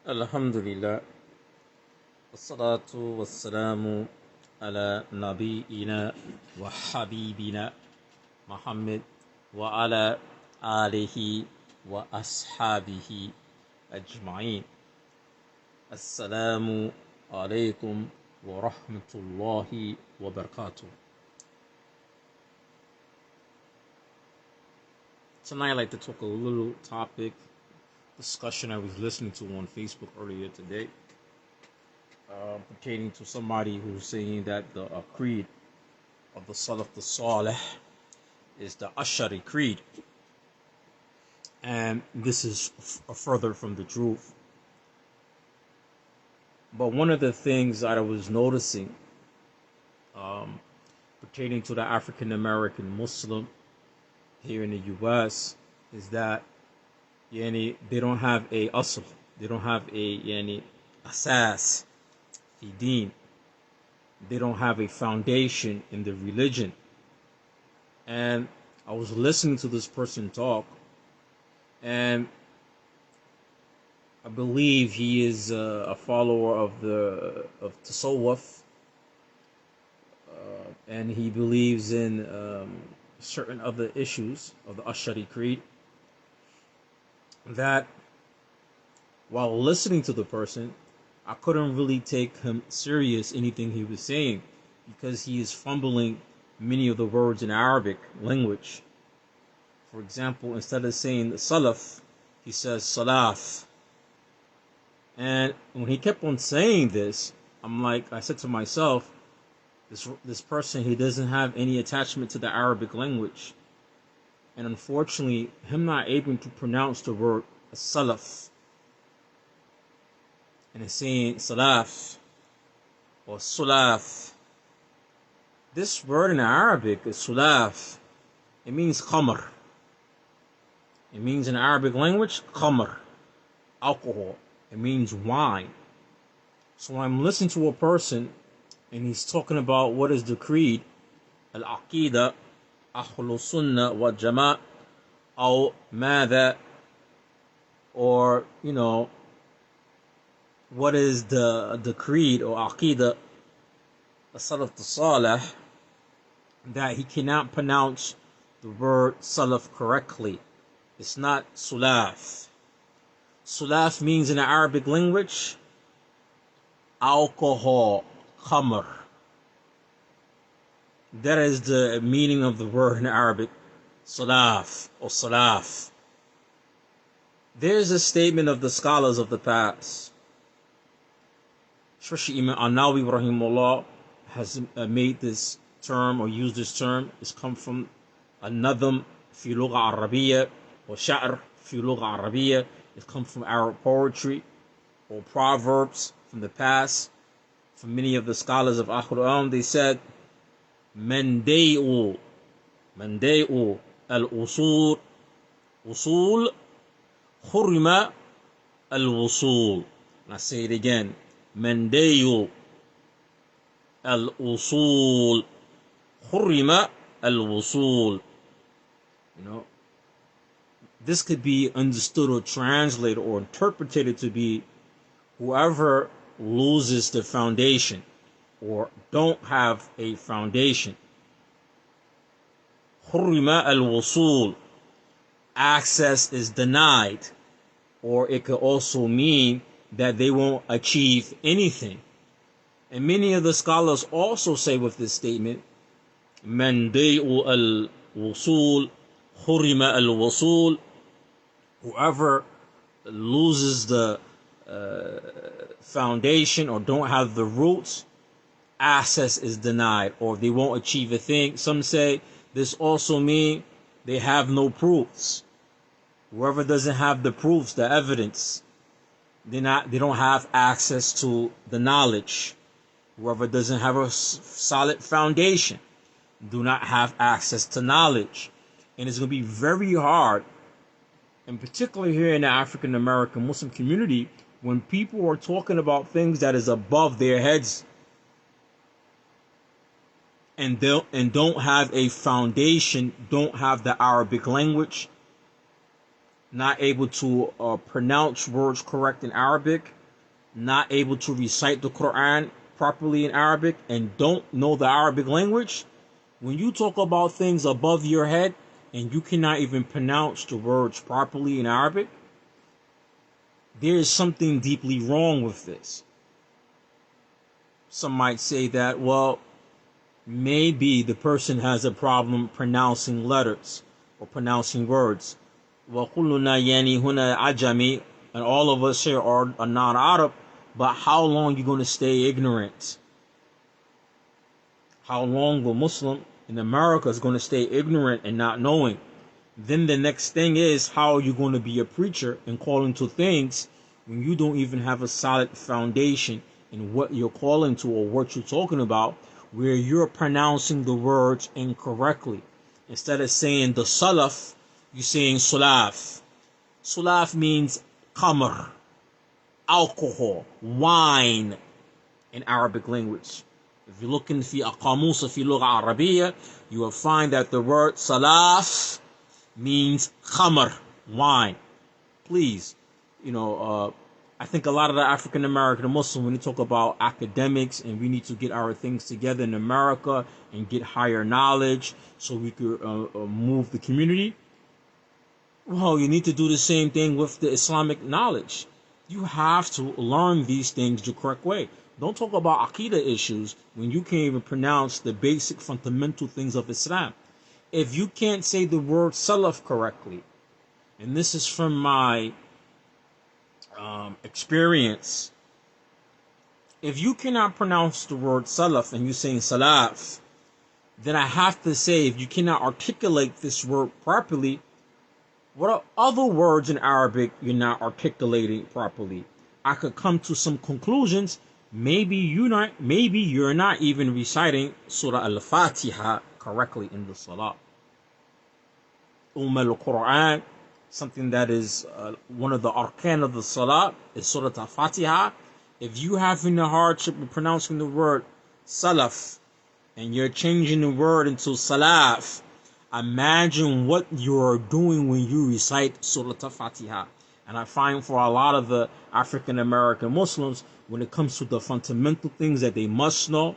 Alhamdulillah, wassalatu wassalamu ala nabiyyina wa habibina Muhammad wa ala alihi wa ashabihi ajma'in. Assalamu alaikum wa rahmatullahi wa barakatuh. Tonight I'd like to talk a little topic discussion I was listening to on Facebook earlier today, pertaining to somebody who's saying that the creed of the Salaf the Salih is the Ashari creed, and this is further from the truth. But one of the things that I was noticing pertaining to the African American Muslim here in the U.S. is that they don't have a asl, they don't have a asas fi deen, they don't have a foundation in the religion. And I was listening to this person talk, and I believe he is a follower of Tasawwuf, and he believes in certain other issues of the Ashari creed. That while listening to the person, I couldn't really take him serious anything he was saying, because he is fumbling many of the words in Arabic language. For example, instead of saying salaf, he says salaf. And when he kept on saying this, I said to myself, this person, he doesn't have any attachment to the Arabic language. And unfortunately, him not able to pronounce the word salaf, and it's saying salaf or sulaf. This word in Arabic is sulaf. It means khamr. It means in Arabic language, khamr, alcohol. It means wine. So when I'm listening to a person and he's talking about what is the creed, al-Aqidah, Ahlu Sunnah wa Jama' or Mada, or what is the creed or Aqidah, the Salaf the Salih, that he cannot pronounce the word Salaf correctly. It's not Sulaf. Sulaf means in the Arabic language alcohol, khamr. That is the meaning of the word in Arabic, salaf or salaf. There's a statement of the scholars of the past, especially Imam An-Nawawi rahimahullah has made this term or used this term. It's come from an-nadhm fi lugha Arabiya or sha'r fi lugha Arabiya. It comes from Arab poetry or proverbs from the past. From many of the scholars of Aqidah, they said, Mandai'u al-usul khurima al-wusul. And I say it again, Mandai'u al-usul khurima al-wusul. This could be understood or translated or interpreted to be whoever loses the foundation or don't have a foundation. Hurrima al-wusul, access is denied, or it could also mean that they won't achieve anything. And many of the scholars also say with this statement, Man day'u al-wusul, hurrima al-wusul, whoever loses the foundation or don't have the roots, access is denied, or they won't achieve a thing. Some say this also means they have no proofs. Whoever doesn't have the proofs, the evidence, they don't have access to the knowledge. Whoever doesn't have a solid foundation do not have access to knowledge. And it's going to be very hard, and particularly here in the African American Muslim community, when people are talking about things that is above their heads and don't have a foundation, don't have the Arabic language, not able to pronounce words correct in Arabic, not able to recite the Quran properly in Arabic, and don't know the Arabic language, when you talk about things above your head and you cannot even pronounce the words properly in Arabic, there is something deeply wrong with this. Some might say that, well, maybe the person has a problem pronouncing letters or pronouncing words. وَكُلُّنَا يَانِي هُنَا عَجَمِي, and all of us here are non-Arab, but how long are you going to stay ignorant? How long will Muslim in America is going to stay ignorant and not knowing? Then the next thing is, how are you going to be a preacher and calling to things when you don't even have a solid foundation in what you're calling to or what you're talking about, where you're pronouncing the words incorrectly? Instead of saying the salaf, you're saying sulaf. Sulaf means khamr, alcohol, wine in Arabic language. If you look in في القاموس في اللغة العربية, you will find that the word salaf means khamr, wine. Please, I think a lot of the African American Muslims, when they talk about academics and we need to get our things together in America and get higher knowledge so we could move the community, well, you need to do the same thing with the Islamic knowledge. You have to learn these things the correct way. Don't talk about Aqidah issues when you can't even pronounce the basic fundamental things of Islam. If you can't say the word salaf correctly, and this is from my experience, if you cannot pronounce the word salaf and you're saying salaf, then I have to say, if you cannot articulate this word properly, what are other words in Arabic you're not articulating properly? I could come to some conclusions. Maybe you're not even reciting Surah Al-Fatiha correctly in the Salah. Al-Quran, something that is one of the arkan of the Salah, is Surah Al-Fatiha. If you having a hardship with pronouncing the word salaf and you're changing the word into salaf, imagine what you're doing when you recite Surah Al-Fatiha. And I find for a lot of the African American Muslims, when it comes to the fundamental things that they must know,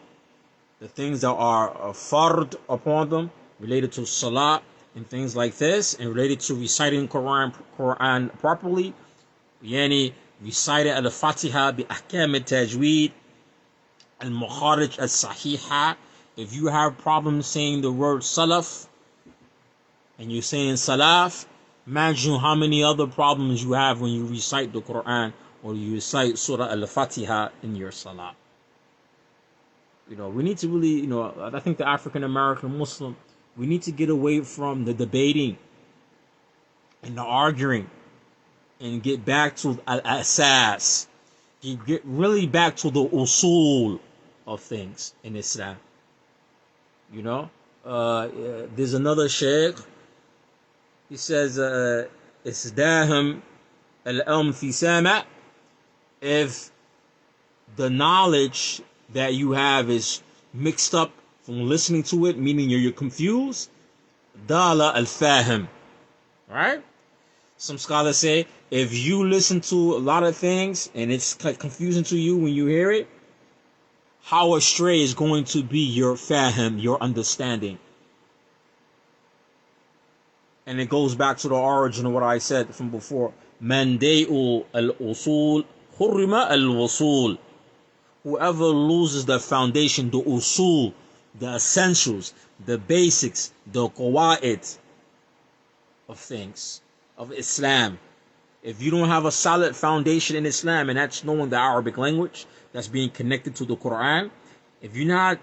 the things that are fard upon them, related to salah and things like this, and related to reciting Quran properly, yani reciting al-Fatiha bi ahkam al-tajweed al-mukharij al-sahiha. If you have problems saying the word salaf and you're saying salaf, imagine how many other problems you have when you recite the Quran or you recite Surah Al-Fatiha in your salah. We need to really, I think the African American Muslim, we need to get away from the debating and the arguing and get back to al-asas. Get really back to the usul of things in Islam. There's another sheikh. He says, "Isdahum al-amthisama." If the knowledge that you have is mixed up from listening to it, meaning you're confused, dala al-fahim. Right? Some scholars say if you listen to a lot of things and it's confusing to you when you hear it, how astray is going to be your fahim, your understanding. And it goes back to the origin of what I said from before. Man day'u al-usul hurrima al-wusul. Whoever loses the foundation, the usul, the essentials, the basics, the qawaid of things, of Islam. If you don't have a solid foundation in Islam, and that's knowing the Arabic language, that's being connected to the Quran, if you're not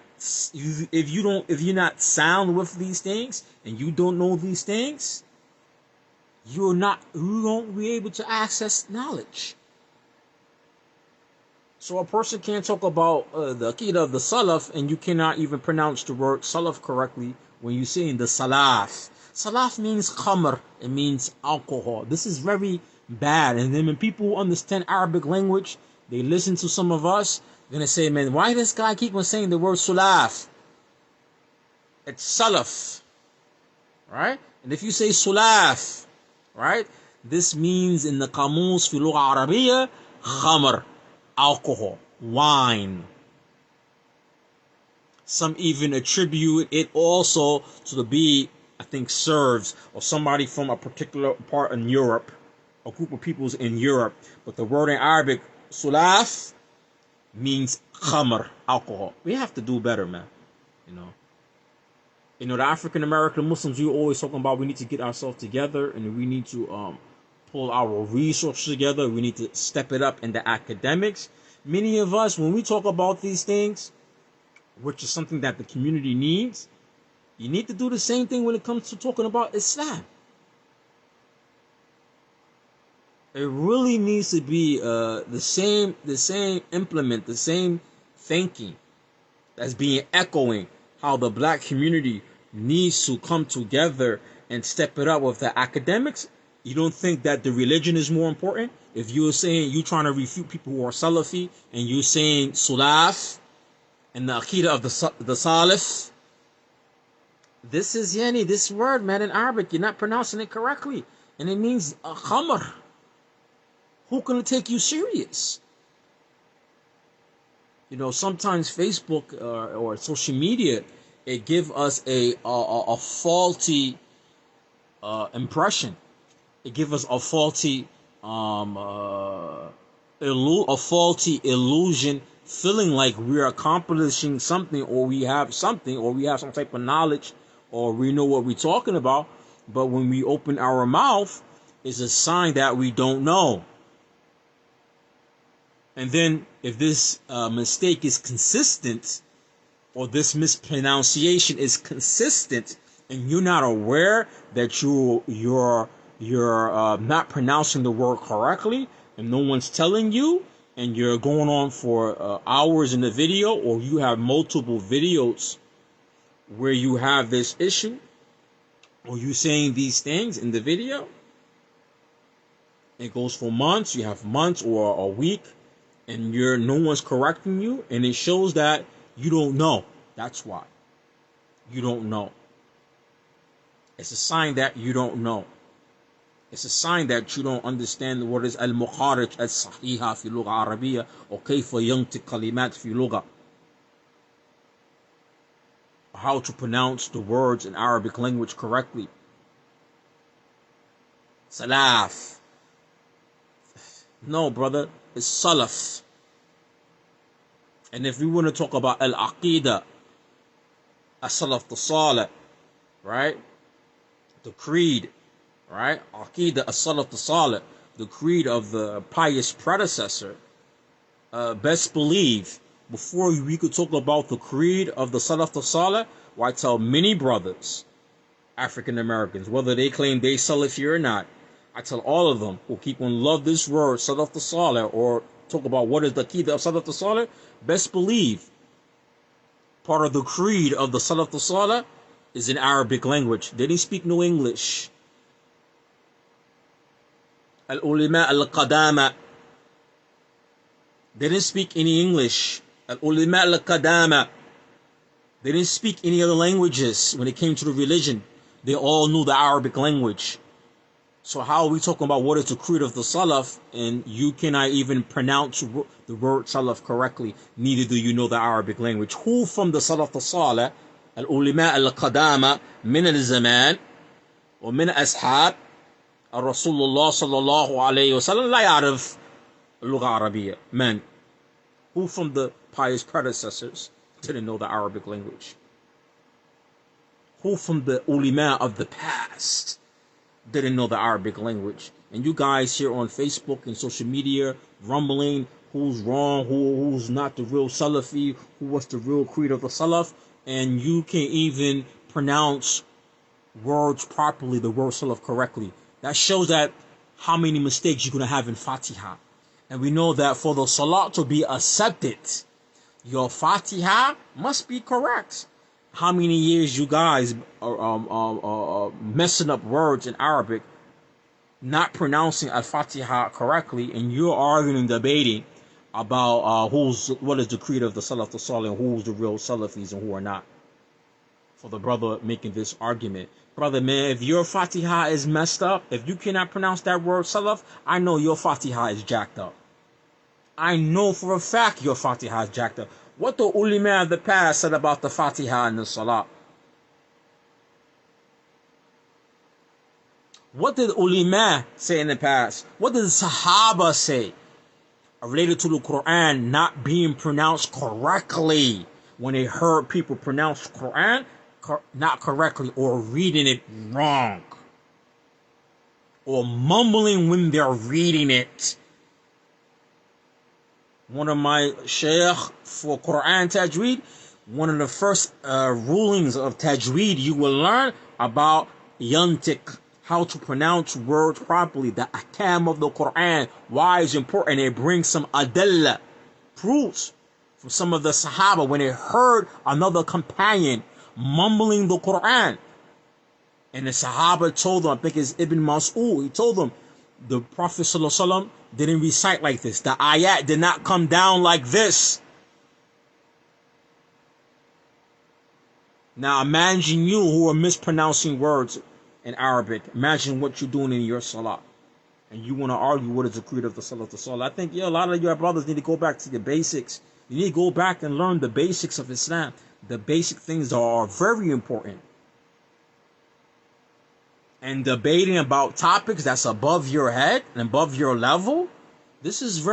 sound with these things and you don't know these things, you won't be able to access knowledge. So a person can't talk about the Aqidah of the Salaf and you cannot even pronounce the word Salaf correctly when you're saying the Salaf. Salaf means khamr, it means alcohol. This is very bad. And then when people understand Arabic language, they listen to some of us, they're going to say, man, why this guy keep on saying the word Sulaf? It's Salaf. Right? And if you say Sulaf, right, This means in the Qamus fi Lugha Arabiya, khamr, alcohol, wine. Some even attribute it also to be, I think, Serbs or somebody from a particular part in Europe, a group of peoples in Europe. But the word in Arabic, sulaf, means khamr, alcohol. We have to do better, man. The African American Muslims, we always talking about we need to get ourselves together and we need to pull our resources together. We need to step it up in the academics. Many of us, when we talk about these things, which is something that the community needs, you need to do the same thing when it comes to talking about Islam. It really needs to be the same implement, the same thinking that's being echoing how the black community needs to come together and step it up with the academics. You don't think that the religion is more important? If you're saying you're trying to refute people who are Salafi and you're saying Sulaf and the Aqidah of the Salaf, this is this word, man, in Arabic, you're not pronouncing it correctly. And it means khamr. Who can take you serious? Sometimes Facebook or social media, it give us a faulty impression. It give us a faulty illusion, feeling like we're accomplishing something, or we have something, or we have some type of knowledge, or we know what we're talking about. But when we open our mouth, it's a sign that we don't know. And then if this mistake is consistent, or this mispronunciation is consistent, and you're not aware that you're not pronouncing the word correctly, and no one's telling you, and you're going on for hours in the video, or you have multiple videos where you have this issue, or you saying these things in the video, it goes for months. You have months or a week, and no one's correcting you, and it shows that you don't know. That's why. You don't know. It's a sign that you don't know. It's a sign that you don't understand what is al-mukharij al-sahiha fi lugha Arabiya, or kayfa yantiq kalimat fi lugha. How to pronounce the words in Arabic language correctly. Salaf. No, brother. It's Salaf. And if we want to talk about Al-Aqidah, As-Salaf the-Salih, right? The creed, right? Aqidah, As-Salaf the-Salih, the creed of the pious predecessor. Best believe, before we could talk about the creed of the Salaf the-Salih, I tell many brothers, African Americans, whether they claim they Salafi or not, I tell all of them who keep on love this word, Salaf the-Salih, or talk about what is the Aqidah of Salaf the-Salih, best believe, part of the creed of the Salaf the-Salih is in Arabic language. They didn't speak no English. Al-Ulama al-Qadama. They didn't speak any English. Al-Ulama al-Qadama. They didn't speak any other languages when it came to the religion. They all knew the Arabic language. So how are we talking about what is the creed of the Salaf, and you cannot even pronounce the word Salaf correctly? Neither do you know the Arabic language. Who from the Salaf the-Salih, al-Ulama al-Qadama, min al-Zaman, or min ashab, al-Rasulullah sallallahu alayhi wa sallam, la ya'rif al-Lugha Arabiya. Man, who from the pious predecessors didn't know the Arabic language? Who from the ulama of the past didn't know the Arabic language? And you guys here on Facebook and social media rumbling who's wrong, who's not the real Salafi, what's the real creed of the Salaf, and you can't even pronounce words properly, the word Salaf correctly. That shows that how many mistakes you're going to have in Fatiha. And we know that for the Salat to be accepted, your Fatiha must be correct. How many years you guys are messing up words in Arabic, not pronouncing Al-Fatiha correctly, and you're arguing and debating about what is the creed of the Salaf the Salih, and who's the real Salafis and who are not. for the brother making this argument. Brother, man, if your Fatiha is messed up, if you cannot pronounce that word Salaf, I know your Fatiha is jacked up. I know for a fact your Fatiha is jacked up. What the ulama of the past said about the Fatiha and the Salah? What did ulama say in the past? What did the Sahaba say related to the Quran not being pronounced correctly when they heard people pronounce the Quran not correctly or reading it wrong or mumbling when they're reading it? One of my shaykh for Quran Tajweed, one of the first rulings of Tajweed you will learn about yantik, how to pronounce words properly, the ahkam of the Quran, why it's important. It brings some adilla, proofs from some of the Sahaba when they heard another companion mumbling the Quran. And the Sahaba told them, I think it's Ibn Mas'ud, he told them, the Prophet ﷺ didn't recite like this. The ayat did not come down like this. Now imagine you who are mispronouncing words in Arabic. Imagine what you're doing in your salah. And you want to argue what is the creed of the salah to salah. I think a lot of your brothers need to go back to the basics. You need to go back and learn the basics of Islam. The basic things are very important. And debating about topics that's above your head and above your level, this is the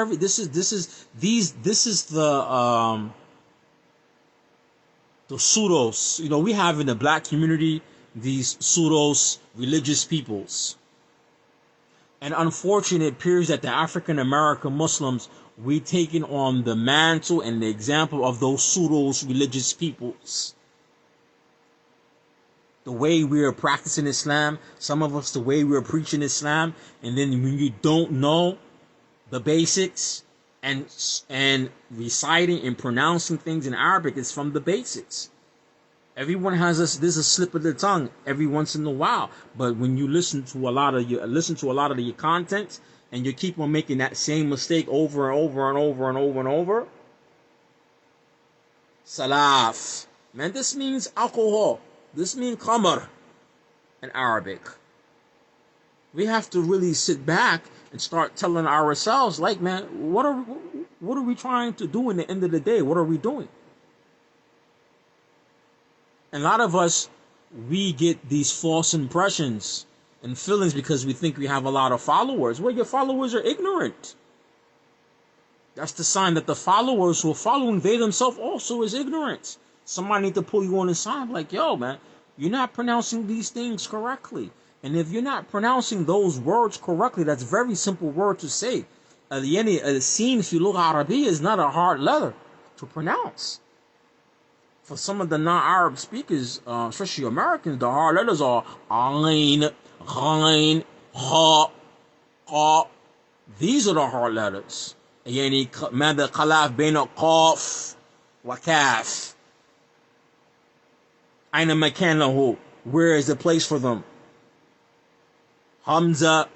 pseudos. You know, we have in the black community these pseudos religious peoples. And unfortunately, it appears that the African American Muslims, we taken on the mantle and the example of those pseudos religious peoples. The way we are practicing Islam, some of us the way we are preaching Islam, and then when you don't know the basics and reciting and pronouncing things in Arabic, it's from the basics. Everyone has this a slip of the tongue every once in a while, but when you listen to a lot of your content and you keep on making that same mistake over and over and over and over and over, Salaf, man, this means alcohol. This means khamr in Arabic. We have to really sit back and start telling ourselves, like, man, what are we trying to do in the end of the day? What are we doing? And a lot of us, we get these false impressions and feelings because we think we have a lot of followers. Well, your followers are ignorant. That's the sign that the followers who are following, they themselves also is ignorant. Somebody need to pull you on the side, like, yo, man, you're not pronouncing these things correctly. And if you're not pronouncing those words correctly, that's a very simple word to say. Al-Sin fi lugha Arabiya is not a hard letter to pronounce. For some of the non-Arab speakers, especially Americans, the hard letters are Ain, Ghain, Ha, Qa. These are the hard letters. يعني ماذا خلاف بين قاف وكاف. أين مكانه? Where is the place for them? Hamza,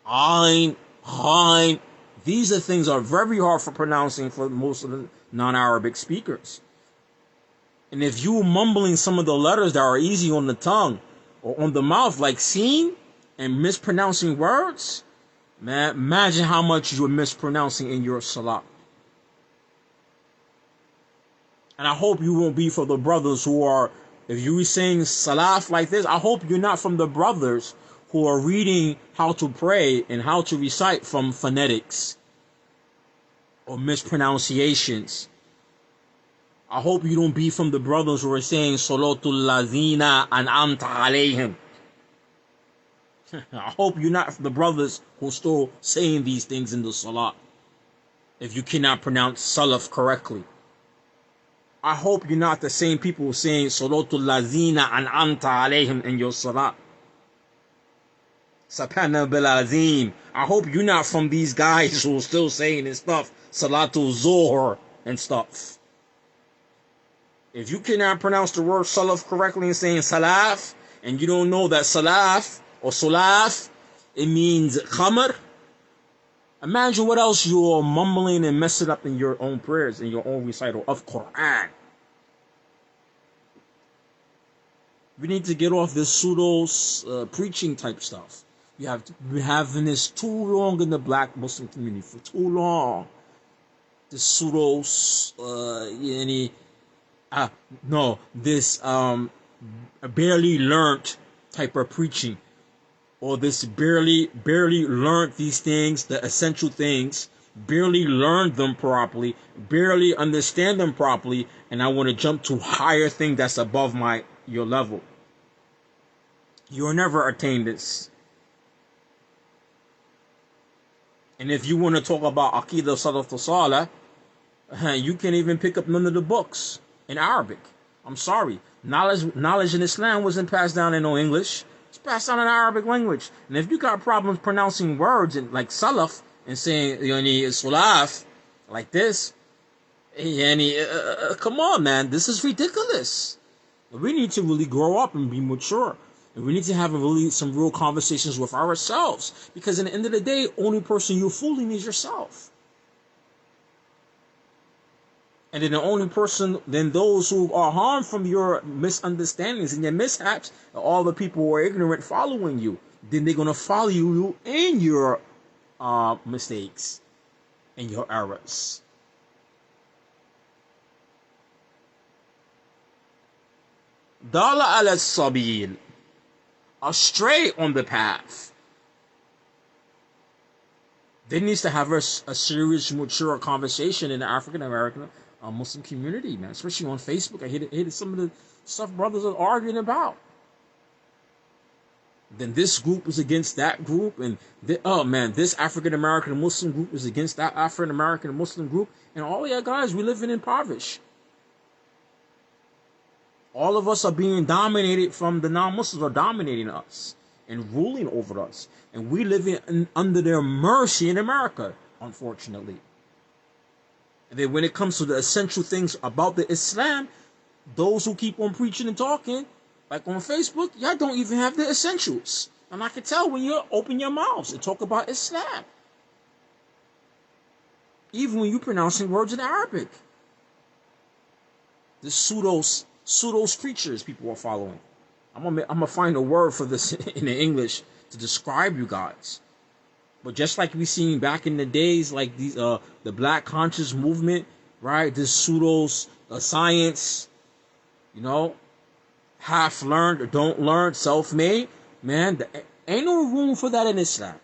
Ain, Ghain. These are things are very hard for pronouncing for most of the non-Arabic speakers. And if you mumbling some of the letters that are easy on the tongue or on the mouth, like sin, and mispronouncing words, man, imagine how much you're mispronouncing in your salah. And I hope you won't be for the brothers who are, if you were saying salaf like this, I hope you're not from the brothers who are reading how to pray and how to recite from phonetics or mispronunciations. I hope you don't be from the brothers who are saying Salatul Lazina an'amta alayhim. I hope you're not the brothers who are still saying these things in the salah if you cannot pronounce salaf correctly. I hope you're not the same people who are saying Salatul Lazina an'amta alayhim in your salah. Subhana bil azim. I hope you're not from these guys who are still saying this stuff, Salatul Zuhr and stuff. If you cannot pronounce the word salaf correctly and saying salaf, and you don't know that salaf or sulaf, it means khamr, imagine what else you're mumbling and messing up in your own prayers, in your own recital of Quran. We need to get off this pseudo preaching type stuff. You have been having this too long in the black Muslim community, for too long. This pseudo, this barely learnt type of preaching, or this barely learned these things, the essential things, barely learned them properly, barely understand them properly, and I want to jump to higher thing that's above your level. You'll never attain this. And if you want to talk about Aqidah Salaf Salih, you can't even pick up none of the books in Arabic. I'm sorry. Knowledge in Islam wasn't passed down in no English. It's passed down in Arabic language. And if you got problems pronouncing words in, like Salaf and saying Salaf like this, come on, man. This is ridiculous. We need to really grow up and be mature. And we need to have some real conversations with ourselves. Because in the end of the day, only person you're fooling is yourself. And then the only person, then those who are harmed from your misunderstandings and your mishaps, are all the people who are ignorant following you. Then they're going to follow you in your mistakes and your errors. Dala ala sabil, astray on the path. There needs to have a serious, mature conversation in the African American Muslim community, man. Especially on Facebook. I hate some of the stuff brothers are arguing about. Then this group is against that group, and this African American Muslim group is against that African American Muslim group, and all of you guys, we live in impoverished. All of us are being dominated from the non-Muslims are dominating us and ruling over us. And we live under their mercy in America, unfortunately. And then when it comes to the essential things about the Islam, those who keep on preaching and talking, like on Facebook, y'all don't even have the essentials. And I can tell when you open your mouths and talk about Islam. Even when you're pronouncing words in Arabic. The pseudo preachers people are following. I'm gonna find a word for this in the English to describe you guys. But just like we seen back in the days, like these the Black Conscious Movement, right? This pseudo science, half learned or don't learn, self-made, man. Ain't no room for that in Islam.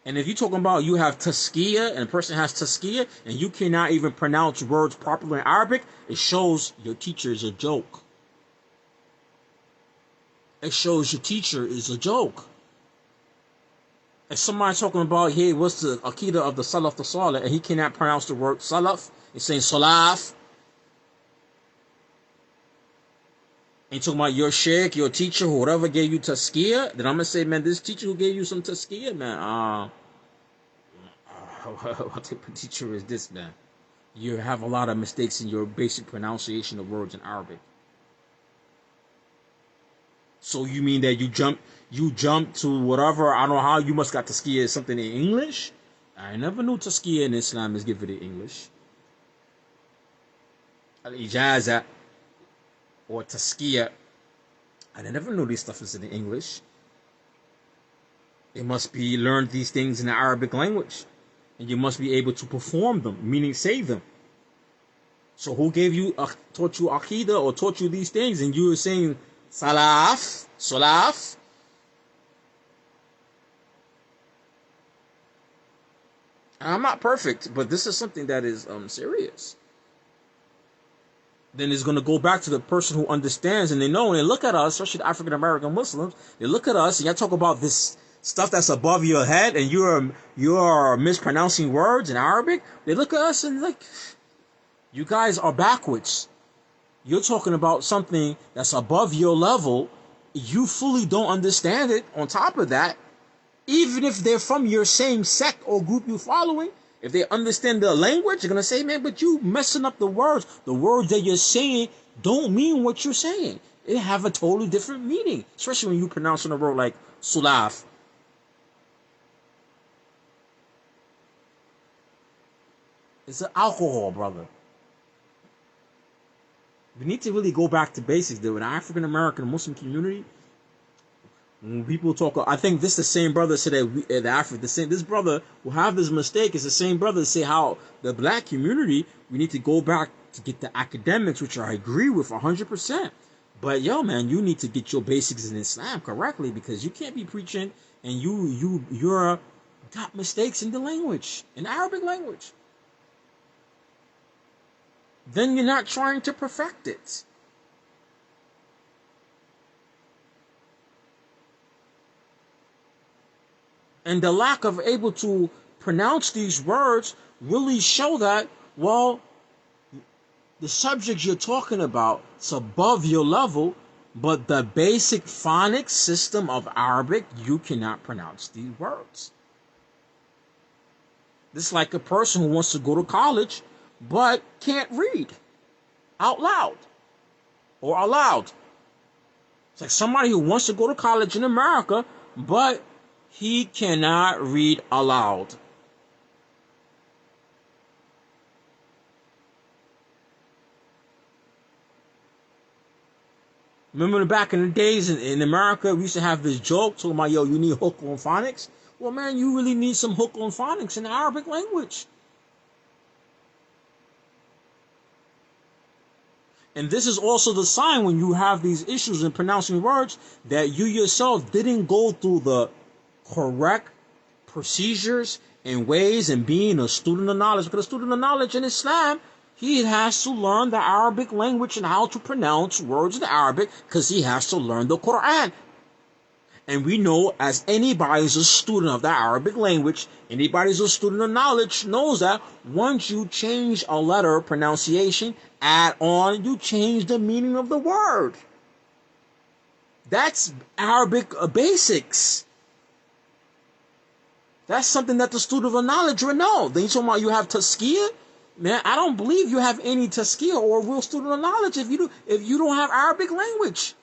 And if you're talking about you have tazkiyah and a person has tazkiyah and you cannot even pronounce words properly in Arabic, it shows your teacher is a joke. It shows your teacher is a joke. If somebody's talking about, hey, what's the Aqidah of the Salaf Salih, and he cannot pronounce the word Salaf, he's saying Salaf. And talking about your sheikh, your teacher, whoever gave you tazkiyah, then I'm going to say, man, this teacher who gave you some tazkiyah, man, what type of teacher is this, man? You have a lot of mistakes in your basic pronunciation of words in Arabic. So you mean that you jump to whatever, I don't know how you must got tazkiyah something in English? I never knew tazkiyah in Islam is given in English. Al-Ijaza or tazkiyah, I never knew this stuff is in English. It must be learned these things in the Arabic language. And you must be able to perform them, meaning say them. So who taught you Aqidah or taught you these things and you were saying Salaf? I'm not perfect, but this is something that is serious. Then it's going to go back to the person who understands and they know and they look at us, especially the African American Muslims, they look at us and y'all talk about this stuff that's above your head and you're mispronouncing words in Arabic. They look at us and like, you guys are backwards. You're talking about something that's above your level. You fully don't understand it. On top of that, even if they're from your same sect or group you're following, if they understand the language, they're going to say, man, but you messing up the words. The words that you're saying don't mean what you're saying. It have a totally different meaning, especially when you pronounce a word like Sulaf. It's an alcohol, brother. We need to really go back to basics. Though, in the African American Muslim community, when people talk, I think this the same brother said that this brother who have this mistake is the same brother say how the black community, we need to go back to get the academics, which I agree with 100%. But yo, man, you need to get your basics in Islam correctly, because you can't be preaching and you're got mistakes in the language, in Arabic language. Then you're not trying to perfect it. And the lack of able to pronounce these words really show that, well, the subject you're talking about is above your level, but the basic phonics system of Arabic, you cannot pronounce these words. This is like a person who wants to go to college, but can't read out loud or aloud. It's like somebody who wants to go to college in America, but he cannot read aloud. Remember back in the days in America, we used to have this joke talking about, yo, you need hook on phonics. Well, man, you really need some hook on phonics in the Arabic language. And this is also the sign when you have these issues in pronouncing words that you yourself didn't go through the correct procedures and ways and being a student of knowledge. Because a student of knowledge in Islam, he has to learn the Arabic language and how to pronounce words in Arabic, because he has to learn the Quran. And we know, as anybody who's a student of the Arabic language, anybody who's a student of knowledge knows that once you change a letter pronunciation, add on, you change the meaning of the word. That's Arabic basics. That's something that the student of knowledge would know. Then you talking about you have tazkiyah? Man, I don't believe you have any tazkiyah or real student of knowledge if you don't have Arabic language.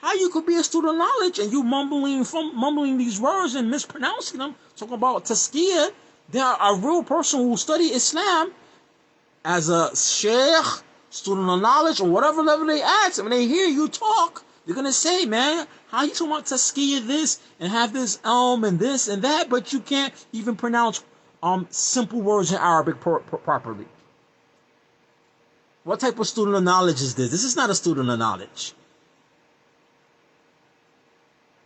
How you could be a student of knowledge and you mumbling these words and mispronouncing them, talking about tazkiyah? Then a real person who study Islam as a sheikh, student of knowledge, or whatever level they at, when they hear you talk, they're gonna say, man, how you talking about tazkiyah this and have this and this and that, but you can't even pronounce simple words in Arabic properly? What type of student of knowledge is this? This is not a student of knowledge.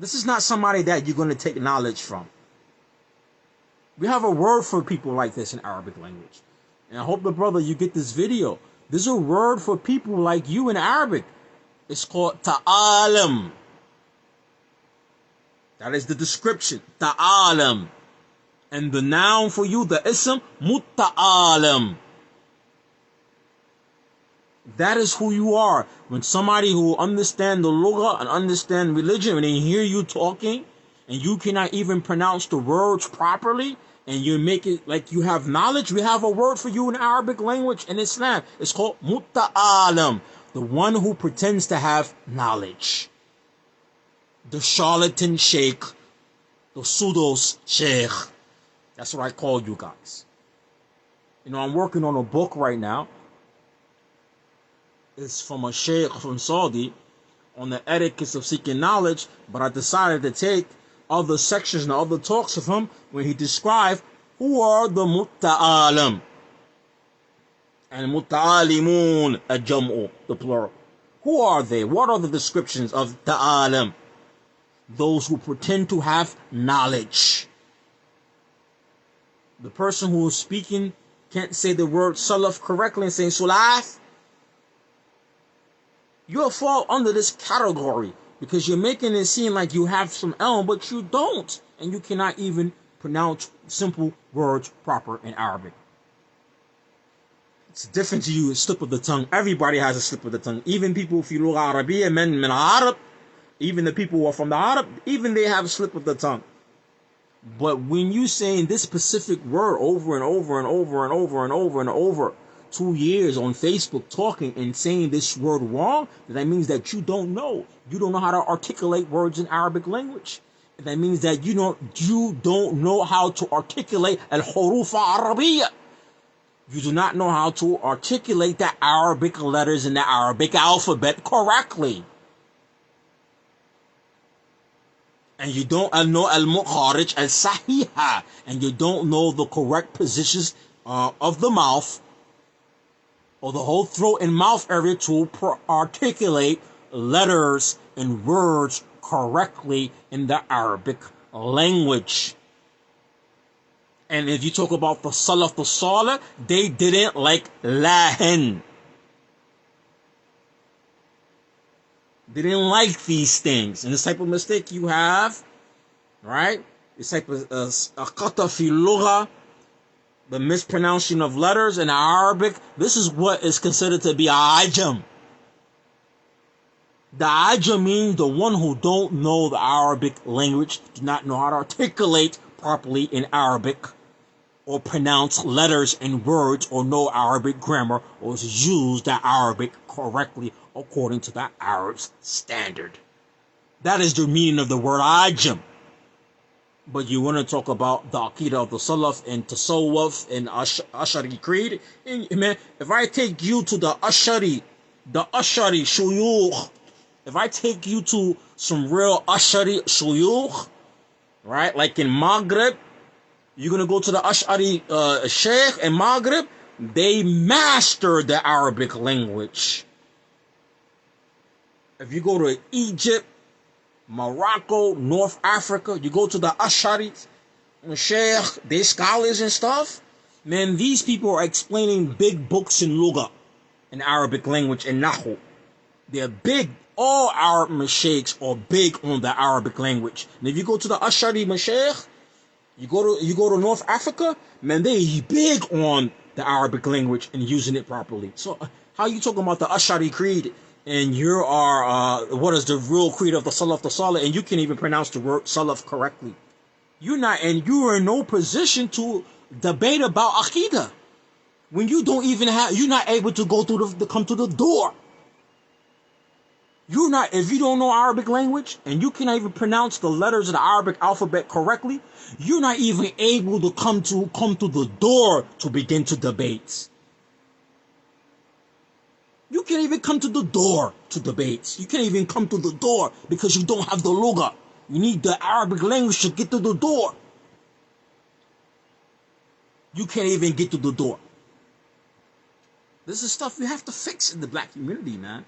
This is not somebody that you're going to take knowledge from. We have a word for people like this in Arabic language. And I hope, the brother, you get this video. There's a word for people like you in Arabic. It's called ta'alam. That is the description. Ta'alam. And the noun for you, the ism, mutta'alam. That is who you are. When somebody who understand the lugha and understand religion, when they hear you talking and you cannot even pronounce the words properly and you make it like you have knowledge, we have a word for you in Arabic language in Islam. It's called mutta'alam, the one who pretends to have knowledge. The charlatan sheikh, the pseudo sheikh. That's what I call you guys. You know, I'm working on a book right now. It's from a sheikh from Saudi on the etiquette of seeking knowledge, but I decided to take other sections and other talks of him when he described who are the mutta'alam and mutta'alimun, al-jam'u, the plural. Who are they? What are the descriptions of ta'alam? Those who pretend to have knowledge. The person who is speaking can't say the word salaf correctly and saying sulaf. You'll fall under this category because you're making it seem like you have some ilm, but you don't. And you cannot even pronounce simple words proper in Arabic. It's different to you, a slip of the tongue. Everybody has a slip of the tongue. Even people fi lugha Arabiya, men min Arab, even the people who are from the Arab, even they have a slip of the tongue. But when you saying this specific word over and over and over and over and over and over, 2 years on Facebook talking and saying this word wrong, that means that you don't know. You don't know how to articulate words in Arabic language. That means that you don't know how to articulate al-huruf al-Arabiya. You do not know how to articulate the Arabic letters in the Arabic alphabet correctly. And you don't know al-mukharij al-sahiha, and you don't know the correct positions of the mouth or the whole throat and mouth area to articulate letters and words correctly in the Arabic language. And if you talk about the Salaf, the Salih, they didn't like lahin. They didn't like these things. And this type of mistake you have, right? This type of aqata fi lugha, the mispronouncing of letters in Arabic, this is what is considered to be ajam. The ajam means the one who don't know the Arabic language, do not know how to articulate properly in Arabic, or pronounce letters and words, or know Arabic grammar, or use the Arabic correctly according to the Arab's standard. That is the meaning of the word ajam. But you want to talk about the Aqidah of the Salaf and Tasawwuf and Ashari creed. And, man, if I take you to the Ashari shuyukh, if I take you to some real Ashari shuyukh, right, like in Maghrib, you're going to go to the Ashari Sheikh in Maghrib, they master the Arabic language. If you go to Egypt, Morocco, North Africa, you go to the Ashari Sheikh, they scholars and stuff, man, these people are explaining big books in Lugha, in Arabic language, and Nahu. They're big. All Arab mashaykhs are big on the Arabic language. And if you go to the Ashari Mashaykh, you go to North Africa, man, they big on the Arabic language and using it properly. So how you talking about the Ashari creed and you are what is the real creed of the Salaf, the Salih, and you can't even pronounce the word Salaf correctly? You are in no position to debate about Aqidah when you don't even have, you're not able to go through come to the door. If you don't know Arabic language and you cannot even pronounce the letters of the Arabic alphabet correctly, you're not even able to come to the door to begin to debate. You can't even come to the door to debates. You can't even come to the door because you don't have the lugha. You need the Arabic language to get to the door. You can't even get to the door. This is stuff we have to fix in the black community, man.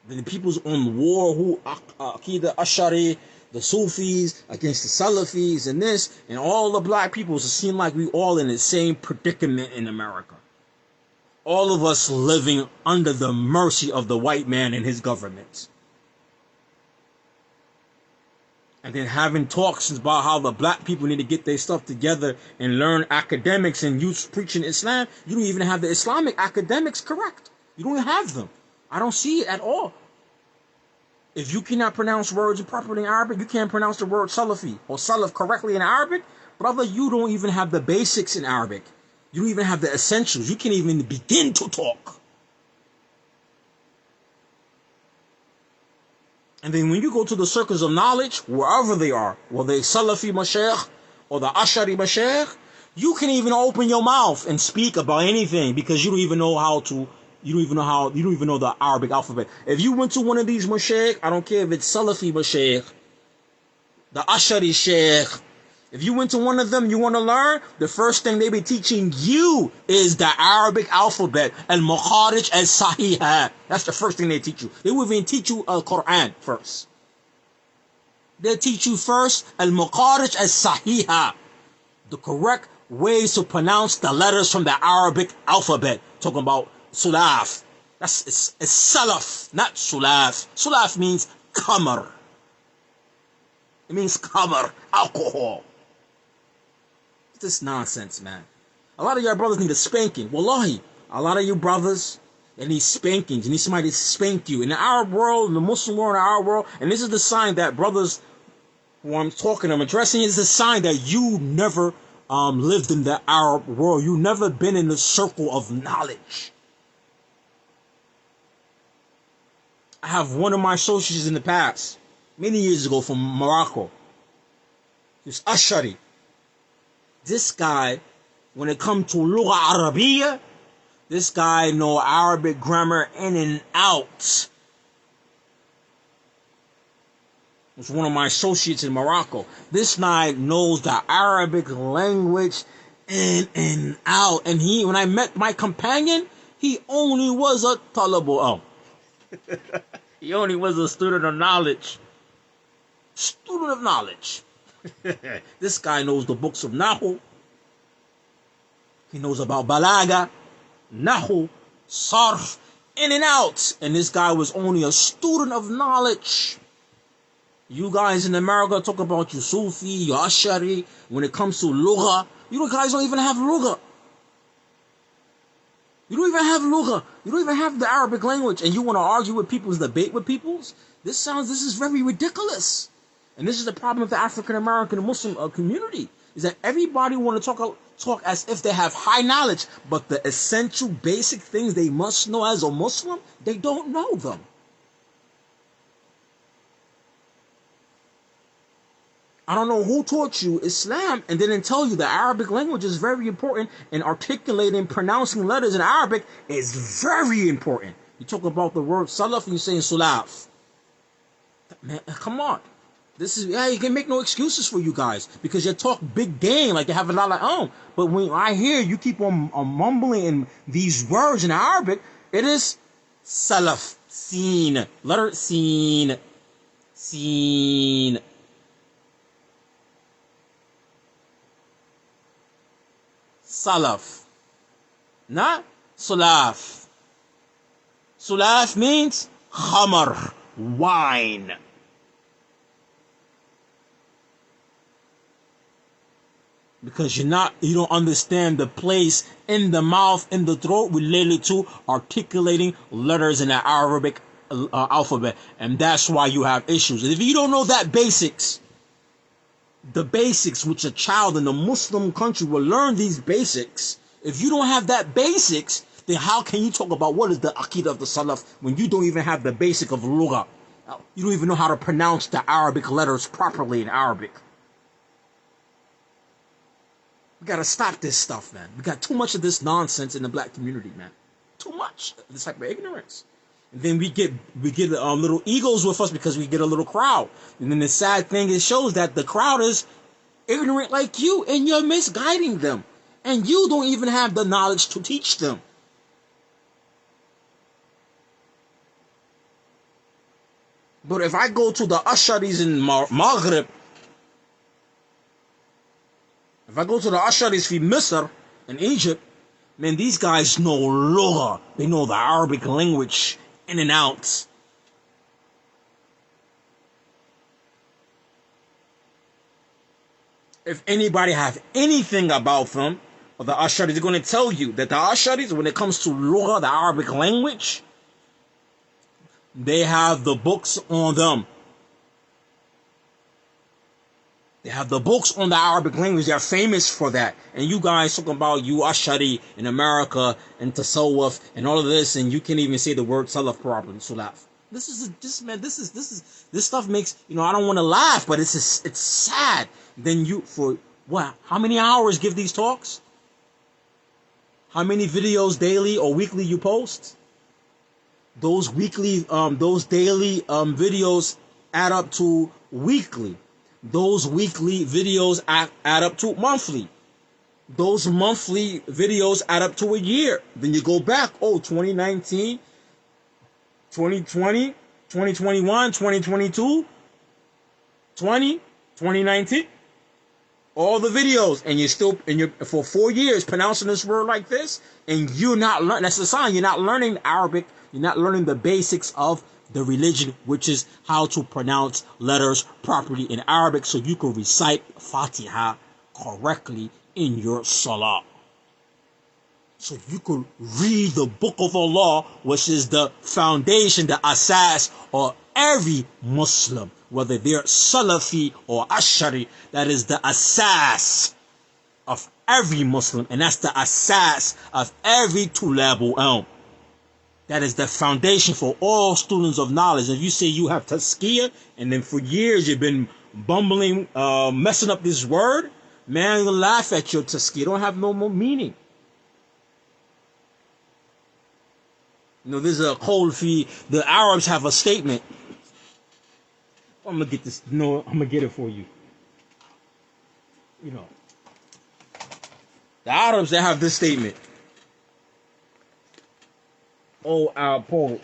The people's on war, who Aqidah, Ashari, the Sufis against the Salafis and this, and all the black people, it seems like we all in the same predicament in America. All of us living under the mercy of the white man and his government. And then having talks about how the black people need to get their stuff together and learn academics and you preaching Islam. You don't even have the Islamic academics correct. You don't have them. I don't see it at all. If you cannot pronounce words properly in Arabic, you can't pronounce the word Salafi or Salaf correctly in Arabic, brother, you don't even have the basics in Arabic. You don't even have the essentials. You can't even begin to talk. And then when you go to the circles of knowledge, wherever they are, whether they Salafi Mashaykh or the Ashari Mashaykh, you can even open your mouth and speak about anything because you don't even know you don't even know the Arabic alphabet. If you went to one of these Mashaykh, I don't care if it's Salafi Mashaykh, the Ashari Sheikh, if you went to one of them, you want to learn, the first thing they be teaching you is the Arabic alphabet, al-Mukharij al-Sahiha. That's the first thing they teach you. They will even teach you Al-Quran first. They'll teach you first al-Mukharij al-Sahiha, the correct ways to pronounce the letters from the Arabic alphabet. Talking about Sulaf. It's Salaf, not Sulaf. Sulaf means khamar. It means khamar, alcohol. This nonsense, man. A lot of your brothers need a spanking. Wallahi, a lot of you brothers, they need spankings. You need somebody to spank you. In the Arab world, in the Muslim world, in our world, and this is the sign that brothers who I'm talking, I'm addressing, is a sign that you never lived in the Arab world. You never been in the circle of knowledge. I have one of my associates in the past, many years ago from Morocco. He was Ashari. This guy when it comes to Lugha Arabiya, this guy know Arabic grammar in and out. Was one of my associates in Morocco. This guy knows the Arabic language in and out. And when I met my companion, he only was a talabu. He only was a student of knowledge. Student of knowledge. This guy knows the books of Nahu. He knows about Balaga, Nahu, Sarf, in and out. And this guy was only a student of knowledge. You guys in America talk about your Sufi, your Ashari. When it comes to Lugha, you guys don't even have Lugha. You don't even have Lugha. You don't even have the Arabic language. And you want to argue with people's, debate with people's? This is very ridiculous. And this is the problem of the African American Muslim community. Is that everybody want to talk as if they have high knowledge. But the essential basic things they must know as a Muslim, they don't know them. I don't know who taught you Islam and didn't tell you the Arabic language is very important, and articulating, pronouncing letters in Arabic is very important. You talk about the word salaf and you're saying sulaf. Man, come on. You can make no excuses for you guys because you talk big game like you have a lot of But when I hear you keep on mumbling in these words in Arabic, it is salaf, seen, letter seen, seen. Salaf, not sulaf. Sulaf means khamar, wine. Because you don't understand the place in the mouth, in the throat related to articulating letters in the Arabic alphabet, and that's why you have issues. And if you don't know that basics, the basics which a child in a Muslim country will learn these basics. If you don't have that basics, then how can you talk about what is the Aqidah of the Salaf when you don't even have the basic of Lugha? You don't even know how to pronounce the Arabic letters properly in Arabic. We gotta stop this stuff, man. We got too much of this nonsense in the black community, man. Too much of this type of ignorance. And then we get little egos with us because we get a little crowd. And then the sad thing, it shows that the crowd is ignorant like you, and you're misguiding them. And you don't even have the knowledge to teach them. But if I go to the Asharis in Maghrib, if I go to the Asharis fi Misr in Egypt, man, these guys know Lugha. They know the Arabic language in and out. If anybody have anything about them, or the Asharis, they're going to tell you that the Asharis, when it comes to Lugha, the Arabic language, they have the books on them. They have the books on the Arabic language. They're famous for that. And you guys talking about you Ashari in America and Tasawwuf and all of this, and you can't even say the word Salaf properly. Sulaf. This stuff makes, I don't want to laugh, but it's sad. Then how many hours give these talks? How many videos daily or weekly you post? Those daily videos add up to weekly. Those weekly videos add up to monthly. Those monthly videos add up to a year. Then you go back, 2019, 2020, 2021, 2022, 2019. All the videos, and you're for 4 years pronouncing this word like this, and you're not learning. That's a sign you're not learning Arabic. You're not learning the basics of the religion, which is how to pronounce letters properly in Arabic, so you can recite Fatiha correctly in your salah. So you could read the book of Allah, which is the foundation, the asas of every Muslim, whether they're Salafi or Ashari. That is the asas of every Muslim, and that's the asas of every Tulabu Ilm. That is the foundation for all students of knowledge. If you say you have tazkiyah, and then for years you've been bumbling, messing up this word, Man will laugh at your tazkiyah. It don't have no more meaning. You know, there's a cold fee. The Arabs have a statement. I'm gonna get this. No, I'm gonna get it for you. You know, the Arabs, they have this statement. Oh, our poet.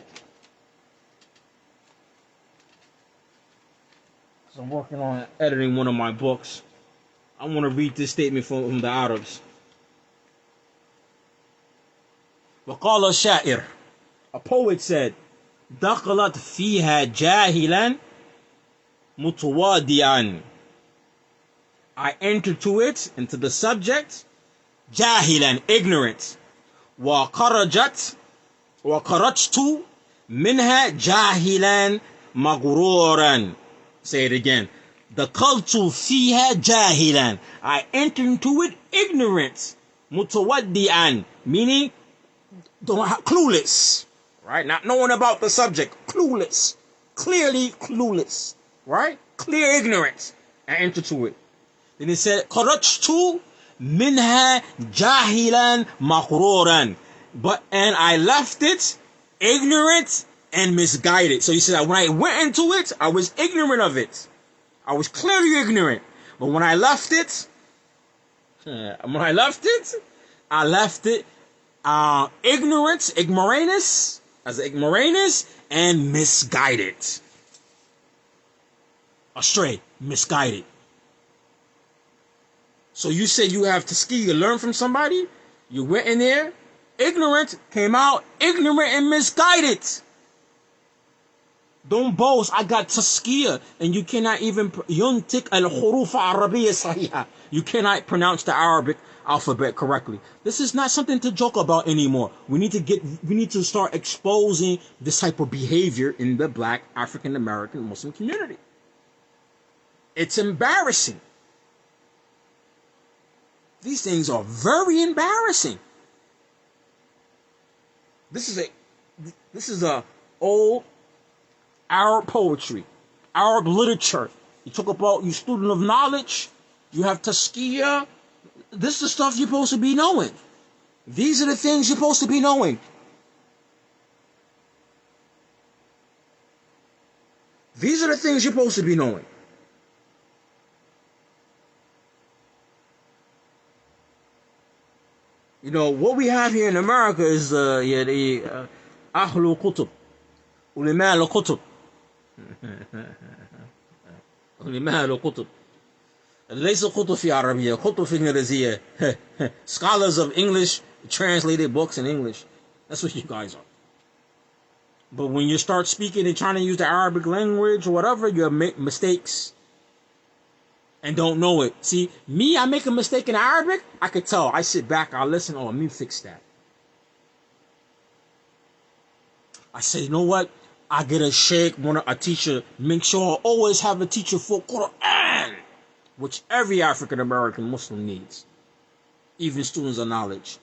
So I'm working on editing one of my books. I want to read this statement from the Arabs. وقال الشاعر, a poet said, دخلت فيها جاهلا متواضعا. I entered to it, into the subject, جاهلا, ignorant. وخرجت منها جاهلا مغرورا. Say it again. دخلت فيها جاهلا. I entered into it ignorant. متودعا, meaning clueless, right? Not knowing about the subject, clueless, clearly clueless, right? Clear ignorance. I entered to it. Then he said, خرجت منها جاهلا مغرورا. And I left it ignorant and misguided. So he said, when I went into it, I was ignorant of it. I was clearly ignorant. But when I left it, I left it ignoramus, and misguided. Astray, misguided. So you said you have tazkiyah, learn from somebody. You went in there, ignorant, came out ignorant and misguided. Don't boast, I got tazkiyah, and you cannot even yuntik al-huruf al-arabiyya sahiha. You cannot pronounce the Arabic alphabet correctly. This is not something to joke about anymore. We need to start exposing this type of behavior in the black African American Muslim community. It's embarrassing. These things are very embarrassing. This is a old Arab poetry, Arab literature. You talk about, you student of knowledge, you have tazkiyah. This is the stuff you're supposed to be knowing. These are the things you're supposed to be knowing. These are the things you're supposed to be knowing. You know, what we have here in America is the Ahlul Qutub, Ulama al-Qutub. Ulama al-Qutub. ليس قطب في عربية, قطب في إنجليزية. Scholars of English, translated books in English. That's what you guys are. But when you start speaking and trying to use the Arabic language or whatever, you make mistakes and don't know it. See, me, I make a mistake in Arabic, I could tell. I sit back, I listen, oh, let me fix that. I say, you know what? I get a sheikh, a teacher, make sure I always have a teacher for Quran, which every African American Muslim needs, even students of knowledge,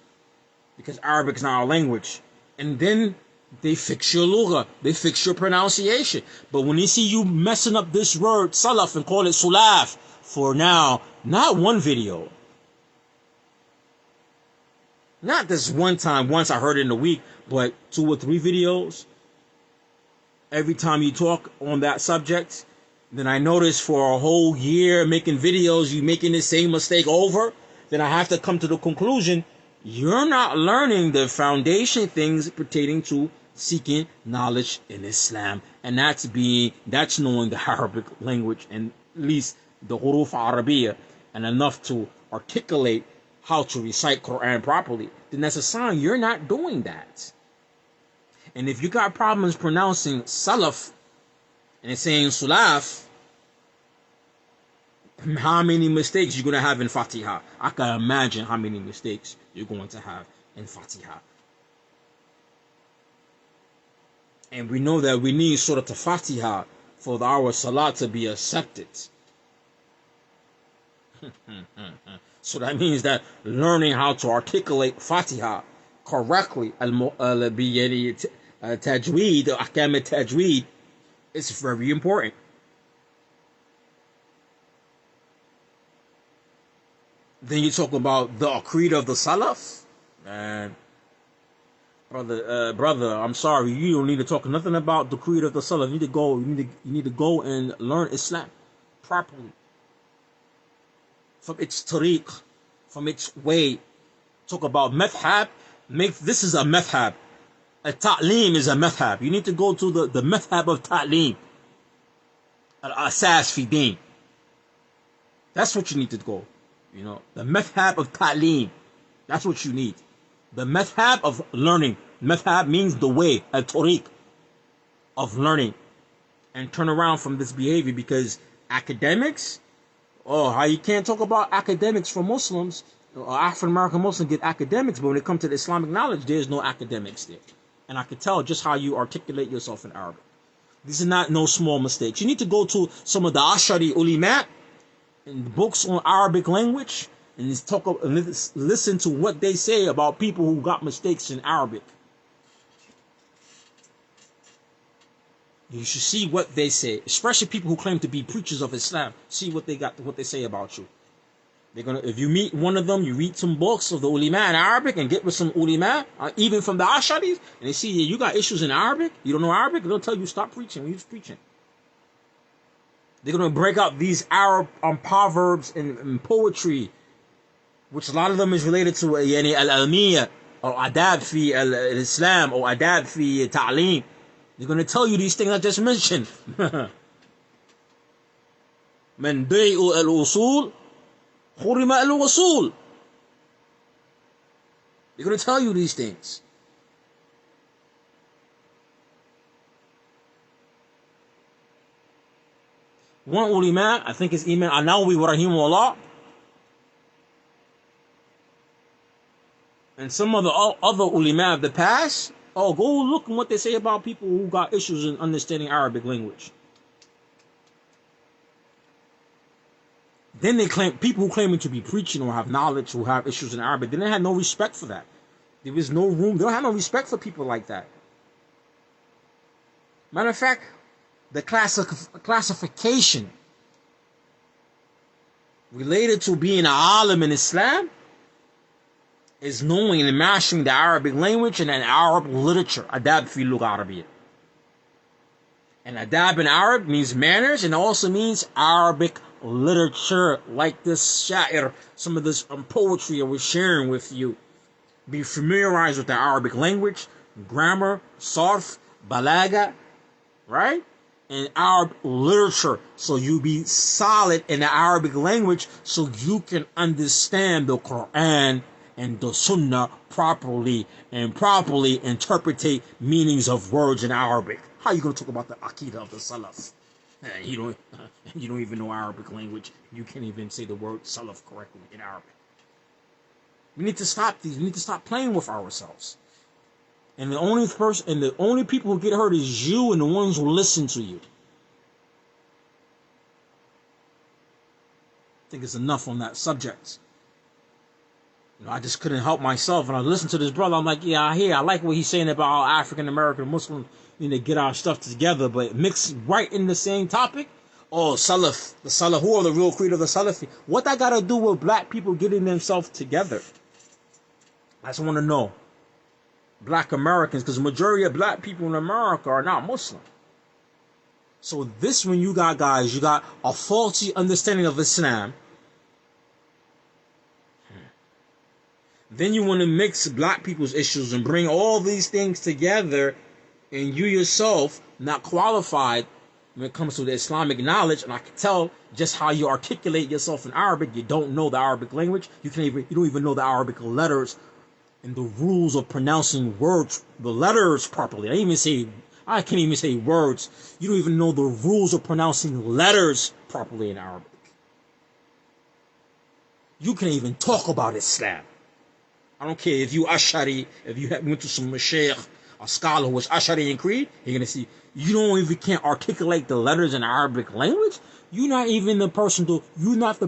because Arabic is not our language. And then they fix your lugha, they fix your pronunciation. But when they see you messing up this word salaf and call it sulaf for now, not one video, not this one time, once I heard it in a week, but 2 or 3 videos, every time you talk on that subject, then I notice for a whole year making videos, you making the same mistake over, then I have to come to the conclusion, you're not learning the foundation things pertaining to seeking knowledge in Islam. And that's knowing the Arabic language, and at least the huruf Arabiya, and enough to articulate how to recite Quran properly. Then that's a sign you're not doing that. And if you got problems pronouncing salaf and saying sulaf, how many mistakes you're going to have in Fatiha? I can imagine how many mistakes you're going to have in Fatiha. And we know that we need Surah Al-Fatiha for our salat to be accepted. So that means that learning how to articulate Fatiha correctly, tajweed, ahkam al-tajweed, is very important. Then you talk about the Aqidah of the Salaf. Man, brother, I'm sorry, you don't need to talk nothing about the creed of the Salaf. You need to go. You need to go and learn Islam properly from its tariq, from its way. Talk about madhab. This is a madhab. A ta'lim is a madhab. You need to go to the madhab of ta'lim. Al-asas fi din. That's what you need to go. You know, the madhab of ta'lim. That's what you need. The madhab of learning. Madhab means the way, a tariq of learning. And turn around from this behavior, because academics, how you can't talk about academics for Muslims, or African American Muslims get academics, but when it comes to the Islamic knowledge, there's no academics there. And I can tell just how you articulate yourself in Arabic. These are not no small mistakes. You need to go to some of the Ashari ulama and books on Arabic language and listen to what they say about people who got mistakes in Arabic. You should see what they say, especially people who claim to be preachers of Islam. See what they say about you. If you meet one of them, you read some books of the ulama in Arabic and get with some ulama, even from the Asharis, and they see you got issues in Arabic, you don't know Arabic, they'll tell you stop preaching. You're just preaching. They're going to break out these Arab proverbs and poetry, which a lot of them is related to al-almiyya, or adab fi al-Islam, or adab fi ta'lim. They're going to tell you these things I just mentioned. Man bay'u al-usul, khurima al-wasul. They're going to tell you these things. One ulama, I think it's Imam An-Nawawi wa rahimahullah, and some of the other ulama of the past, go look at what they say about people who got issues in understanding Arabic language. Then they claim, people who claim to be preaching or have knowledge, who have issues in Arabic, then they had no respect for that. There was no room, they don't have no respect for people like that. Matter of fact, the classification related to being an alim in Islam is knowing and mastering the Arabic language and an Arab literature. Adab fi lugha Arabiya. And adab in Arab means manners, and also means Arabic literature, like this sha'ir, some of this poetry I was sharing with you. Be familiarized with the Arabic language, grammar, sarf, balaga, right? And Arab literature, so you be solid in the Arabic language, so you can understand the Quran and the Sunnah properly, and properly interpret meanings of words in Arabic. How you gonna talk about the Aqidah of the Salaf? You don't even know Arabic language. You can't even say the word Salaf correctly in Arabic. We need to stop these. We need to stop playing with ourselves. And the only people who get hurt is you and the ones who listen to you. I think it's enough on that subject. I just couldn't help myself. And I listened to this brother. I'm like, yeah, I like what he's saying about how African American Muslims need to get our stuff together, but mix right in the same topic. Oh, Salaf, the Salaf, who are the real creed of the Salafi? What that got to do with black people getting themselves together? I just want to know. Black Americans, because the majority of black people in America are not Muslim. So this, when you got guys, you got a faulty understanding of Islam. Then you want to mix black people's issues and bring all these things together, and you yourself not qualified when it comes to the Islamic knowledge. And I can tell just how you articulate yourself in Arabic. You don't know the Arabic language. You don't even know the Arabic letters and the rules of pronouncing words, the letters properly. I can't even say words. You don't even know the rules of pronouncing letters properly in Arabic. You can't even talk about Islam. I don't care if you Ashari, if you went to some Mashaykh, a scholar who was Ashari in creed, you're going to see, you don't even can't articulate the letters in Arabic language. You're not the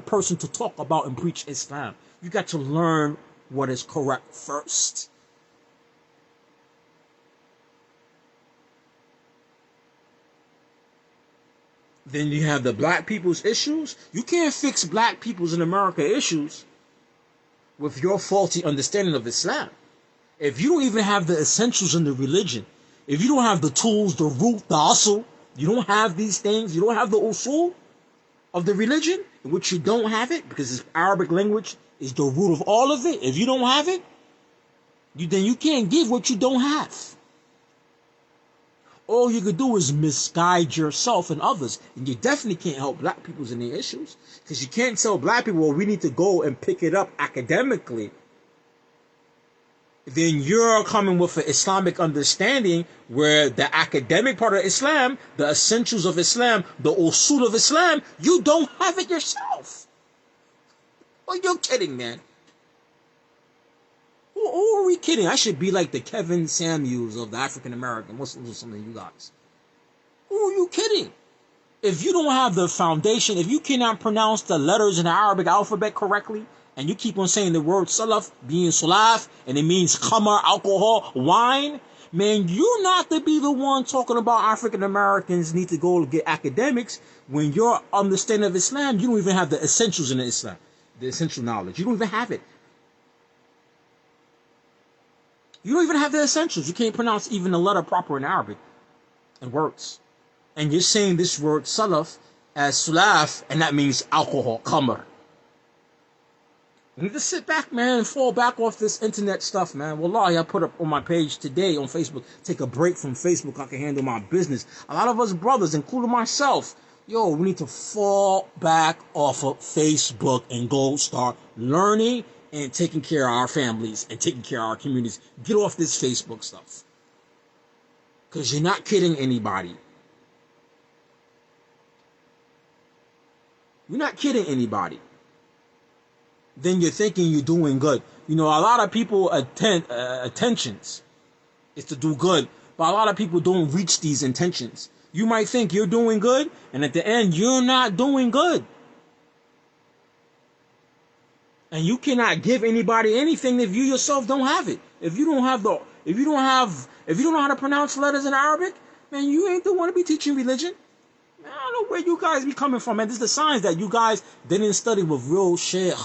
person to talk about and preach Islam. You got to learn what is correct first. Then you have the black people's issues. You can't fix black people's in America issues with your faulty understanding of Islam. If you don't even have the essentials in the religion, if you don't have the tools, the root, the asl, you don't have these things, you don't have the usul of the religion, in which you don't have it, because this Arabic language is the root of all of it. If you don't have it, then you can't give what you don't have. All you could do is misguide yourself and others. And you definitely can't help black people in their issues. Because you can't tell black people, well, we need to go and pick it up academically. Then you're coming with an Islamic understanding where the academic part of Islam, the essentials of Islam, the usul of Islam, you don't have it yourself. Well, you're kidding, man. Who are we kidding? I should be like the Kevin Samuels of the African American Muslims or something, you guys. Who are you kidding? If you don't have the foundation, if you cannot pronounce the letters in the Arabic alphabet correctly, and you keep on saying the word salaf being salaf, and it means khamar, alcohol, wine, man, you're not to be the one talking about African Americans need to go get academics when your understanding of Islam, you don't even have the essentials in Islam, the essential knowledge. You don't even have it. You don't even have the essentials. You can't pronounce even the letter proper in Arabic and words. And you're saying this word salaf as sulaf, and that means alcohol, khamr. You need to sit back, man, and fall back off this internet stuff, man. Wallahi, I put up on my page today on Facebook, take a break from Facebook, I can handle my business. A lot of us brothers, including myself, yo, we need to fall back off of Facebook and go start learning and taking care of our families and taking care of our communities. Get off this Facebook stuff. Because you're not kidding anybody. You're not kidding anybody. Then you're thinking you're doing good. You know, a lot of people intentions is to do good, but a lot of people don't reach these intentions. You might think you're doing good, and at the end, you're not doing good. And you cannot give anybody anything if you yourself don't have it. If you don't know how to pronounce letters in Arabic, man, you ain't the one to be teaching religion. Man, I don't know where you guys be coming from, man. This is the signs that you guys didn't study with real sheikh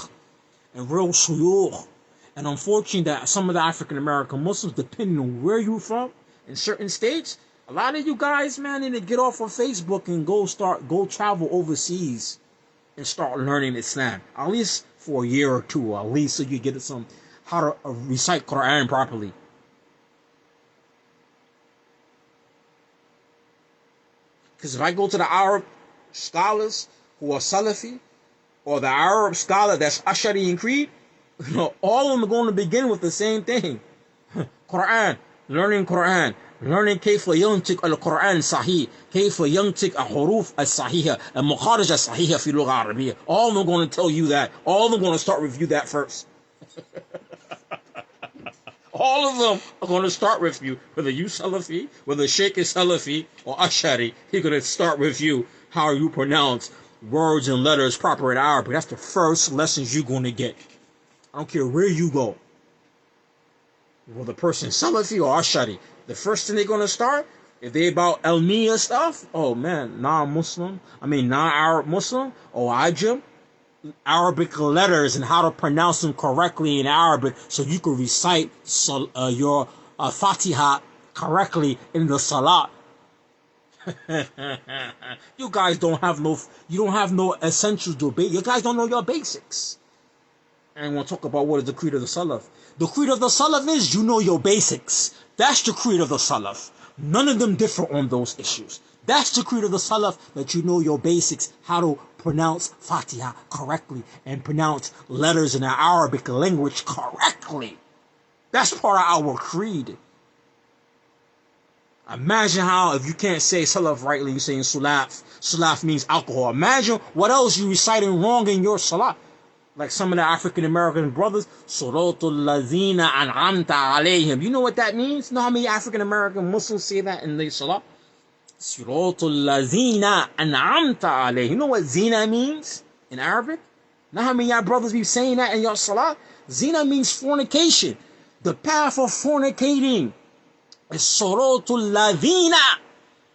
and real shuyukh. And unfortunately that some of the African American Muslims, depending on where you're from, in certain states, a lot of you guys, man, need to get off of Facebook and go travel overseas and start learning Islam. At least for a year or two, at least, so you get some how to recite Quran properly. Because if I go to the Arab scholars who are Salafi, or the Arab scholar that's Ashari and Creed, you know, all of them are going to begin with the same thing. Quran, learning كيف ينطق القرآن صحيح, كيف ينطق الحروف الصحيحة, المخارج الصحيحة في اللغة العربية. All of them are going to tell you that. All of them are going to start with you that first. All of them are going to start with you, whether you Salafi, whether Sheikh is Salafi or Ashari, he's going to start with you how you pronounce words and letters proper in Arabic. That's the first lessons you're going to get. I don't care where you go. Whether the person Salafi or Ashari, the first thing they're going to start, if they about Elmiya stuff, oh man, non-Arab Muslim, or Ajam, Arabic letters and how to pronounce them correctly in Arabic so you can recite your Fatiha correctly in the Salat. You guys don't have no essentials to basics. You guys don't know your basics. And we'll talk about what is the creed of the Salaf. The creed of the Salaf is you know your basics. That's the creed of the Salaf. None of them differ on those issues. That's the creed of the Salaf, that you know your basics, how to pronounce Fatiha correctly and pronounce letters in the Arabic language correctly. That's part of our creed. Imagine how if you can't say Salaf rightly, you're saying Sulaf. Sulaf means alcohol. Imagine what else you reciting wrong in your Salah. Like some of the African American brothers, Suratul Lazina An'amta Alayhim. You know what that means? You know how many African American Muslims say that in their Salah? Suratul Lazina An'amta Alayhim. You know what Zina means in Arabic? Know how many of y'all brothers be saying that in your Salah? Zina means fornication. The path of fornicating is Suratul Lazina,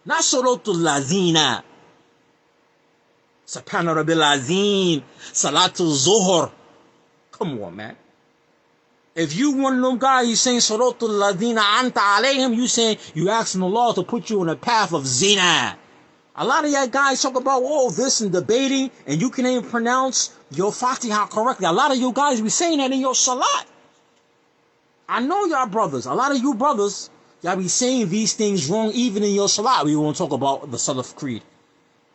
not Suratul Lazina. Subhana Rabbil Azim, Salatul Zuhur. Come on, man. If you one of them guys, you saying Suratul Ladina Anta Alayhim, you saying you asking Allah to put you on a path of zina. A lot of y'all guys talk about all this and debating, and you can't even pronounce your Fatiha correctly. A lot of you guys be saying that in your salat. I know y'all brothers. A lot of you brothers, y'all be saying these things wrong even in your salat. We won't talk about the Salaf creed.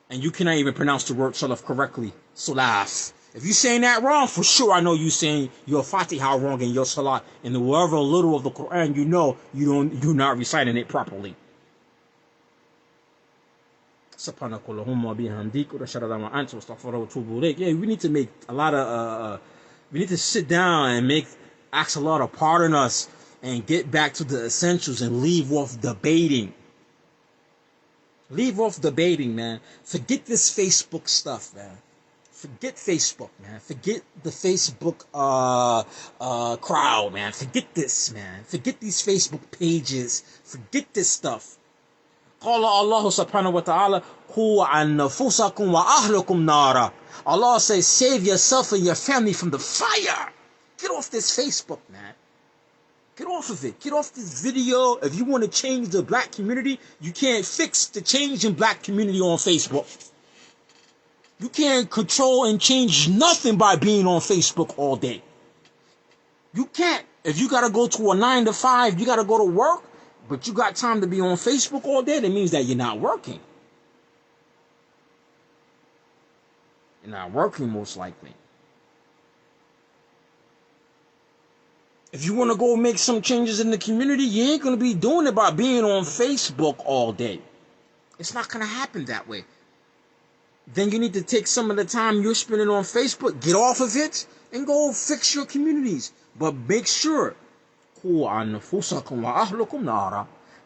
And you cannot even pronounce the word Salaf correctly. Salaf. If you saying that wrong, for sure I know you saying your Fatiha wrong in your salat. And whatever little of the Quran you know, you're not reciting it properly. Yeah, we need to make a lot of we need to sit down and ask Allah to pardon us and get back to the essentials and leave off debating. Leave off debating, man. Forget this Facebook stuff, man. Forget Facebook, man. Forget the Facebook crowd, man. Forget this, man. Forget these Facebook pages. Forget this stuff. Allah subhanahu wa ta'ala, Qu anfusakum wa ahlukum nara. Allah says, save yourself and your family from the fire. Get off this Facebook, man. Get off of it. Get off this video. If you want to change the black community, you can't fix the change in black community on Facebook. You can't control and change nothing by being on Facebook all day. You can't. If you got to go to a 9 to 5, you got to go to work, but you got time to be on Facebook all day, that means that you're not working. You're not working, most likely. If you want to go make some changes in the community, you ain't going to be doing it by being on Facebook all day. It's not going to happen that way. Then you need to take some of the time you're spending on Facebook, get off of it, and go fix your communities. But make sure,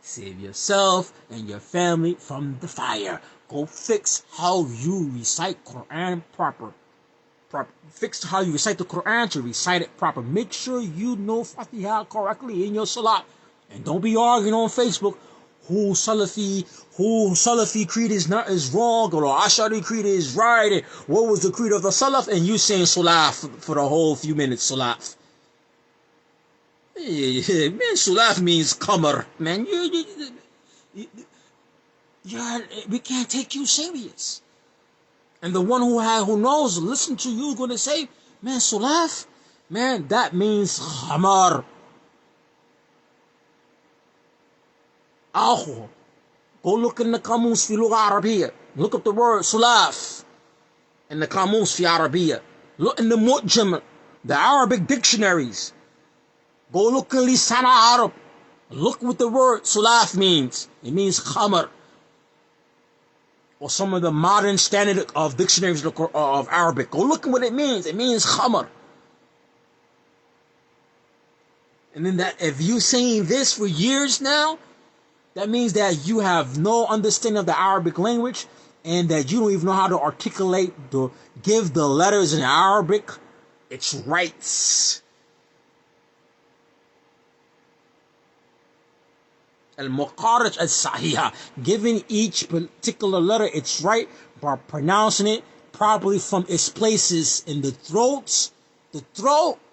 save yourself and your family from the fire. Go fix how you recite Quran proper. Fix how you recite the Quran to recite it proper. Make sure you know Fatiha correctly in your salat. And don't be arguing on Facebook who Salafi creed is wrong, or Ashari creed is right, and what was the creed of the Salaf, and you saying Salaf for the whole few minutes. Salaf. Man, Salaf means Qamar. Man, we can't take you serious. And the one who knows, listen to you, is going to say, man, Salaf, man, that means Qamar. Go look in the Qamus fi Lugha Arabiya. Look up the word Salaf in the Qamus fi Arabiya. Look in the Mu'jam, the Arabic dictionaries. Go look in Lisan Arab. Look what the word Salaf means. It means Qamar. Or some of the modern standard of dictionaries of Arabic. Go look at what it means. It means Qamar. And then that, if you saying this for years now, that means that you have no understanding of the Arabic language, and that you don't even know how to articulate, give the letters in Arabic its rights. Al-Muqaraj al-Sahiha, giving each particular letter its right by pronouncing it properly from its places in the throat,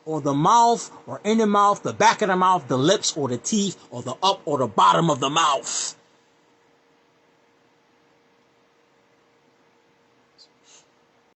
or the mouth, or in the mouth, the back of the mouth, the lips, or the teeth, or the up or the bottom of the mouth.